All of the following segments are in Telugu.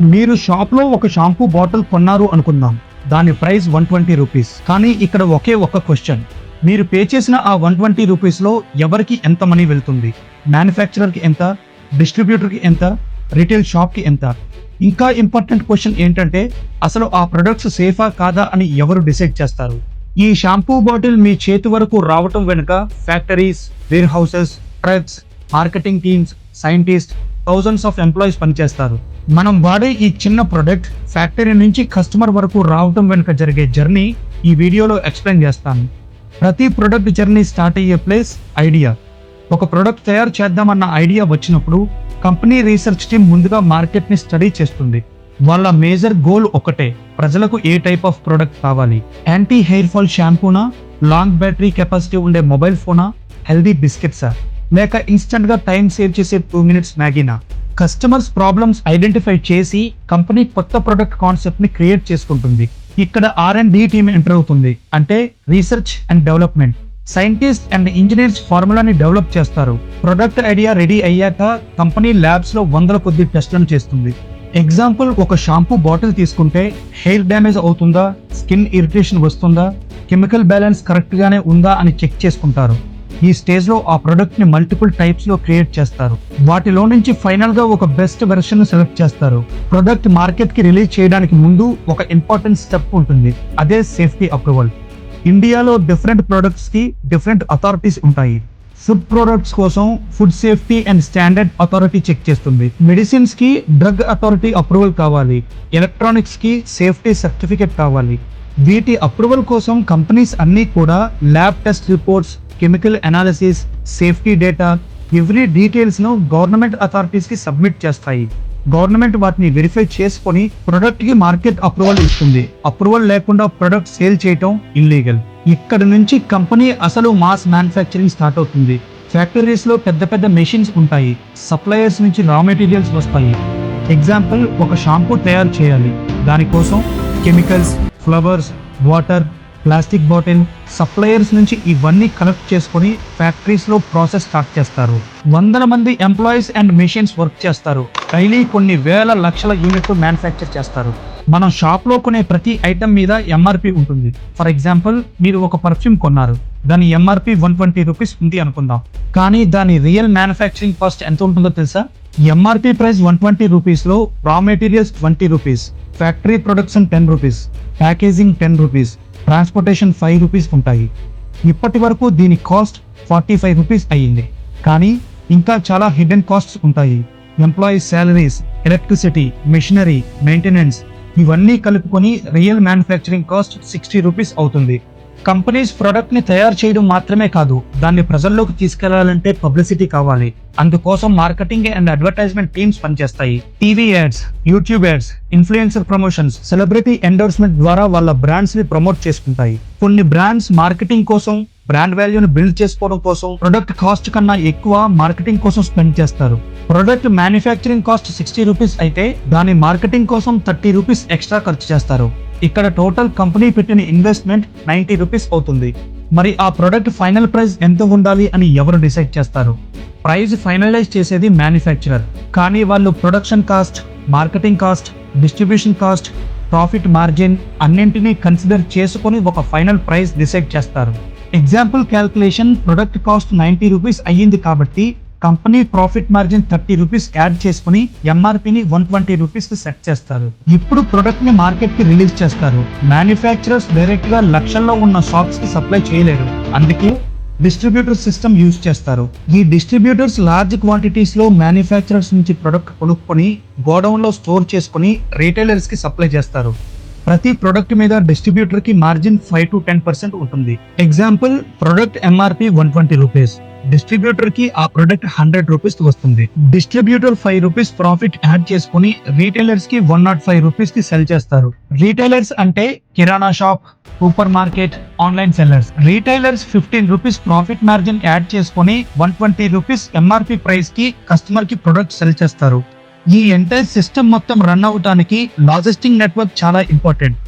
మీరు షాప్లో ఒక షాంపూ బాటిల్ కొన్నారు అనుకుందాం. దాని ప్రైస్ 120 రూపీస్. కానీ ఇక్కడ ఒకే ఒక క్వశ్చన్, మీరు పే చేసిన ఆ 120 రూపీస్లో ఎవరికి ఎంత మనీ వెళ్తుంది? మ్యానుఫ్యాక్చరర్కి ఎంత, డిస్ట్రిబ్యూటర్కి ఎంత, రిటైల్ షాప్కి ఎంత? ఇంకా ఇంపార్టెంట్ క్వశ్చన్ ఏంటంటే, అసలు ఆ ప్రొడక్ట్స్ సేఫా కాదా అని ఎవరు డిసైడ్ చేస్తారు? ఈ షాంపూ బాటిల్ మీ చేతి వరకు రావటం వెనుక factories, warehouses, trucks, marketing teams, scientist, thousands of employees పనిచేస్తారు. మనం వాడే ఈ చిన్న ప్రొడక్ట్ ఫ్యాక్టరీ నుంచి కస్టమర్ వరకు రావటం వెనుక జరిగే జర్నీ ఈ వీడియోలో ఎక్స్ప్లెయిన్ చేస్తాను. ప్రతి ప్రొడక్ట్ జర్నీ స్టార్ట్ అయ్యే ప్లేస్ ఐడియా. ఒక ప్రొడక్ట్ తయారు చేద్దామన్న ఐడియా వచ్చినప్పుడు కంపెనీ రీసెర్చ్ టీమ్ ముందుగా మార్కెట్ని స్టడీ చేస్తుంది. వాళ్ళ మేజర్ గోల్ ఒకటే, ప్రజలకు ఏ టైప్ ఆఫ్ ప్రొడక్ట్ కావాలి. యాంటీ హెయిర్ ఫాల్ షాంపూనా, లాంగ్ బ్యాటరీ కెపాసిటీ ఉండే మొబైల్ ఫోనా, హెల్దీ బిస్కెట్సా, లేక ఇన్స్టెంట్గా టైం సేవ్ చేసే 2 minutes మ్యాగీనా? కస్టమర్స్ ప్రాబ్లమ్స్ ఐడెంటిఫై చేసి కంపెనీ కొత్త ప్రొడక్ట్ కాన్సెప్ట్ని క్రియేట్ చేసుకుంటుంది. ఇక్కడ R&D టీమ్ ఎంటర్ అవుతుంది. అంటే research and development. Scientist and engineers ఫార్ములాని డెవలప్ చేస్తారు. ప్రొడక్ట్ ఐడియా రెడీ అయ్యాక కంపెనీ ల్యాబ్స్లో వందల కొద్ది టెస్టులను చేస్తుంది. ఎగ్జాంపుల్, ఒక షాంపూ బాటిల్ తీసుకుంటే హెయిర్ డ్యామేజ్ అవుతుందా, స్కిన్ ఇరిటేషన్ వస్తుందా, కెమికల్ బ్యాలెన్స్ కరెక్ట్గానే ఉందా అని చెక్ చేసుకుంటారు. ఈ స్టేజ్లో ఆ ప్రొడక్ట్ని మల్టిపుల్ టైప్స్లో క్రియేట్ చేస్తారు. వాటిలో నుంచి ఫైనల్గా ఒక బెస్ట్ వెర్షన్ సెలెక్ట్ చేస్తారు. ప్రొడక్ట్ మార్కెట్కి రిలీజ్ చేయడానికి ముందు ఒక ఇంపార్టెంట్ స్టెప్ ఉంటుంది, అదే సేఫ్టీ అప్రూవల్. ఇండియాలో డిఫరెంట్ ప్రొడక్ట్స్కి డిఫరెంట్ అథారిటీస్ ఉంటాయి. ఫుడ్ ప్రొడక్ట్స్ కోసం food safety and standard authority check చేస్తుంది. మెడిసిన్స్కి డ్రగ్ అథారిటీ అప్రూవల్ కావాలి. ఎలక్ట్రానిక్స్కి సేఫ్టీ సర్టిఫికేట్ కావాలి. వీటి అప్రూవల్ కోసం కంపెనీస్ అన్నీ కూడా lab test reports, chemical analysis, safety data, every డీటెయిల్స్ను గవర్నమెంట్ అథారిటీస్కి సబ్మిట్ చేస్తాయి. గవర్నమెంట్ వాటిని వెరిఫై చేసుకొని ప్రొడక్ట్కి మార్కెట్ అప్రూవల్ ఇస్తుంది. అప్రూవల్ లేకుండా ప్రొడక్ట్ సేల్ చేయటం ఇల్లీగల్. ఇక్కడ నుంచి కంపెనీ అసలు మాస్ మ్యానుఫ్యాక్చరింగ్ స్టార్ట్ అవుతుంది. ఫ్యాక్టరీస్లో పెద్ద పెద్ద మెషిన్స్ ఉంటాయి. సప్లయర్స్ నుంచి రా మెటీరియల్స్ వస్తాయి. ఎగ్జాంపుల్, ఒక షాంపూ తయారు చేయాలి. దానికోసం chemicals, flowers, water, plastic bottle, suppliers నుంచి ఇవన్నీ కలెక్ట్ చేసుకొని ఫ్యాక్టరీస్లో ప్రాసెస్ స్టార్ట్ చేస్తారు. వందల మంది ఎంప్లాయీస్ అండ్ మెషిన్స్ వర్క్ చేస్తారు. డైలీ కొన్ని వేల లక్షల యూనిట్లు మ్యానుఫ్యాక్చర్ చేస్తారు. మనం షాప్లో కొనే ప్రతి ఐటమ్ మీద ఎంఆర్పి ఉంటుంది. ఫర్ ఎగ్జాంపుల్, మీరు ఒక పర్ఫ్యూమ్ కొన్నారు, దాని ఎంఆర్పి 120 రూపీస్ ఉంది అనుకుందాం. కానీ దాని రియల్ మ్యానుఫ్యాక్చరింగ్ కాస్ట్ ఎంత ఉంటుందో తెలుసా? ఎంఆర్పి ప్రైస్ 120 రూపీస్లో రా materials 20 rupees, factory production 10 rupees, packaging 10 rupees, transportation 5 rupees ఉంటాయి. ఇప్పటి వరకు దీని కాస్ట్ 45 రూపీస్ అయ్యింది. కానీ ఇంకా చాలా హిడెన్ కాస్ట్స్ ఉంటాయి. Employees salaries, electricity, machinery, maintenance, ఇవన్నీ కలుపుకొని రియల్ మ్యానుఫ్యాక్చరింగ్ కాస్ట్ 60 రూపీస్ అవుతుంది. కంపెనీస్ ప్రొడక్ట్ని తయారు చేయడం మాత్రమే కాదు, దాన్ని ప్రజల్లోకి తీసుకెళ్లాలంటే పబ్లిసిటీ కావాలి. అందుకోసం మార్కెటింగ్ అండ్ అడ్వర్టైజ్మెంట్ టీమ్స్ పనిచేస్తాయి. TV ads, YouTube ads, influencer promotions, celebrity endorsement ద్వారా వాళ్ళ బ్రాండ్స్ ని ప్రమోట్ చేసుకుంటాయి. కొన్ని బ్రాండ్స్ మార్కెటింగ్ కోసం, బ్రాండ్ వాల్యూని బిల్డ్ చేసుకోవడం కోసం ప్రొడక్ట్ కాస్ట్ కన్నా ఎక్కువ మార్కెటింగ్ కోసం స్పెండ్ చేస్తారు. ప్రొడక్ట్ మ్యానుఫ్యాక్చరింగ్ కాస్ట్ 60 రూపీస్ అయితే దాని మార్కెటింగ్ కోసం 30 రూపీస్ ఎక్స్ట్రా ఖర్చు చేస్తారు. ఇక్కడ టోటల్ కంపెనీ పెట్టిన ఇన్వెస్ట్మెంట్ 90 రూపీస్ అవుతుంది. మరి ఆ ప్రొడక్ట్ ఫైనల్ ప్రైస్ ఎంత ఉండాలి అని ఎవరు డిసైడ్ చేస్తారు? ప్రైస్ ఫైనలైజ్ చేసేది మ్యానుఫ్యాక్చరర్. కానీ వాళ్ళు production cost, marketing cost, distribution cost, profit margin అన్నింటినీ కన్సిడర్ చేసుకొని ఒక ఫైనల్ ప్రైస్ డిసైడ్ చేస్తారు. Example calculation, product cost 90 rupees అయ్యింది కాబట్టి company profit margin 30 rupees add చేసుకుని ఎంఆర్పిని 120 రూపీస్ సెట్ చేస్తారు. ఇప్పుడు ప్రొడక్ట్ ని మార్కెట్ కి రిలీజ్ చేస్తారు. మ్యానుఫ్యాక్చరర్స్ డైరెక్ట్ గా లక్షల్లో ఉన్న షాప్స్ కి సప్లై చేయలేరు. అందుకే డిస్ట్రిబ్యూటర్ సిస్టమ్ యూజ్ చేస్తారు. ఈ డిస్ట్రిబ్యూటర్స్ లార్జ్ క్వాంటిటీస్ లో మ్యానుఫ్యాక్చరర్స్ నుంచి ప్రొడక్ట్ కొనుక్కొని గోడౌన్ లో స్టోర్ చేసుకుని రీటైలర్స్ కి సప్లై చేస్తారు. ప్రతి ప్రొడక్ట్ మీద డిస్ట్రిబ్యూటర్ కి మార్జిన్ 5 to 10% ఉంటుంది. Example, product MRP 120 rupees, distributor కి ఆ ప్రొడక్ట్ 100 రూపీస్ వస్తుంది. డిస్ట్రిబ్యూటర్ 5 రూపీస్ ప్రాఫిట్ యాడ్ చేసుకుని రీటైలర్స్ కి 105 రూపీస్ కి సెల్ చేస్తారు. రీటైలర్స్ అంటే kirana shop, super market, online sellers. Retailers 15 rupees profit margin add చేసుకుని 120 రూపీస్ ఎంఆర్పి ప్రైస్ కి కస్టమర్ కి ప్రొడక్ట్ సెల్ చేస్తారు. ఈ ఎంటైర్ సిస్టమ్ మొత్తం రన్ అవడానికి లాజిస్టిక్ నెట్వర్క్ చాలా ఇంపార్టెంట్.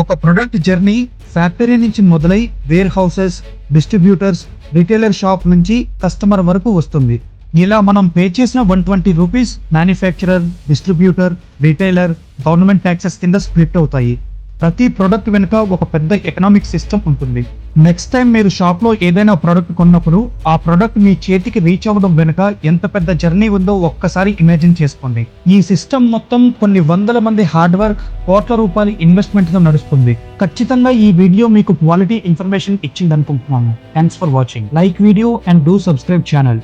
ఒక ప్రొడక్ట్ జర్నీ ఫ్యాక్టరీ నుంచి మొదలై wear houses, distributors, retailer shop నుంచి కస్టమర్ వరకు వస్తుంది. ఇలా మనం పే చేసిన 120 rupees manufacturer, distributor, retailer, government taxes కింద స్ప్లిట్ అవుతాయి. ప్రతి ప్రోడక్ట్ వెనుక ఒక పెద్ద ఎకనామిక్ సిస్టమ్ ఉంటుంది. నెక్స్ట్ టైం మీరు షాప్లో ఏదైనా ప్రోడక్ట్ కొన్నప్పుడు ఆ ప్రోడక్ట్ మీ చేతికి రీచ్ అవ్వడం వెనుక ఎంత పెద్ద జర్నీ ఉందో ఒక్కసారి ఇమాజిన్ చేసుకోండి. ఈ సిస్టమ్ మొత్తం కొన్ని వందల మంది హార్డ్ వర్క్, కోట్ల రూపాయల ఇన్వెస్ట్మెంట్ తో నడుస్తుంది. ఖచ్చితంగా ఈ వీడియో మీకు క్వాలిటీ ఇన్ఫర్మేషన్ ఇచ్చింది అనుకుంటున్నాను. Thanks for watching. Like video and do subscribe channel.